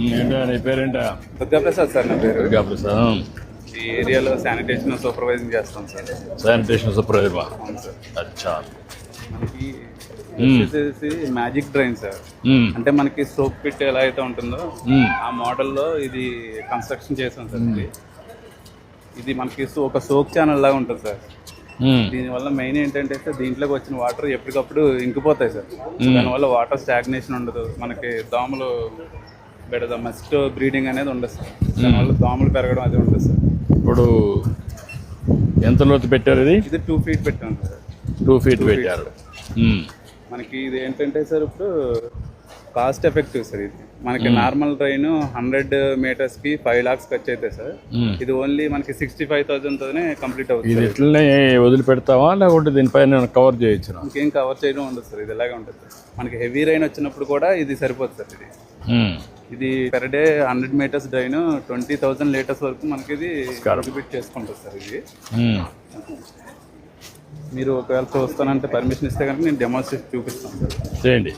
ఏంటో నీ పేరేంటా? దుర్గాప్రసాద్ సార్ నా పేరు. దుర్గాప్రసాద్. ఈ ఏరియాలో శానిటేషన్ సూపర్వైజింగ్ చేస్తాం సార్. Sanitation supervisor. అవును సార్. అచ్చా. మనకి వచ్చేసి మ్యాజిక్ డ్రైన్ సార్. అంటే మనకి సోప్ పిట్ ఎలా అయితే ఉంటుందో ఆ మోడల్లో ఇది కన్స్ట్రక్షన్ చేసాం సార్. ఇది మనకి ఒక సోప్ ఛానల్ లాగా ఉంటుంది సార్. దీనివల్ల మెయిన్ ఏంటంటే సార్, దీంట్లోకి వచ్చిన వాటర్ ఎప్పటికప్పుడు ఇంకిపోతాయి సార్. దానివల్ల వాటర్ స్టాగ్నేషన్ ఉండదు, మనకి దోమలు బెడద మస్ట్ బ్రీడింగ్ అనేది ఉండదు సార్. దానివల్ల దోమలు పెరగడం అది ఉంటుంది సార్. ఇప్పుడు ఎంత లోతు పెట్టారు? ఇది 2 feet పెట్టాను సార్. 2 feet పెట్టారు. మనకి ఇది ఏంటంటే సార్, ఇప్పుడు కాస్ట్ ఎఫెక్టివ్ సార్. ఇది మనకి నార్మల్ డ్రైన్ 100 meters కి 5 lakhs ఖర్చు అవుతాయి సార్. ఇది ఓన్లీ మనకి 65,000 తోనే కంప్లీట్ అవుతుంది. ఇది ఇట్లనే వదిలిపెడతావా లేకుంటే దీనిపైన కవర్ చేయొచ్చు? ఇంకేం కవర్ చేయడం ఉండదు సార్. ఇది ఇలాగే ఉంటుంది సార్. మనకి హెవీ రైన్ వచ్చినప్పుడు కూడా ఇది సరిపోతుంది సార్. ఇది per day 100 meters drain 20,000 liters వరకు మనకి ఇది కాన్ట్రిబ్యూట్ చేసుకుంటుంది సార్. ఇది మీరు ఒకవేళ చూస్తానంటే పర్మిషన్ ఇస్తే కనుక నేను డెమోన్స్ట్రేట్ చూపిస్తాను సార్. చేయండి.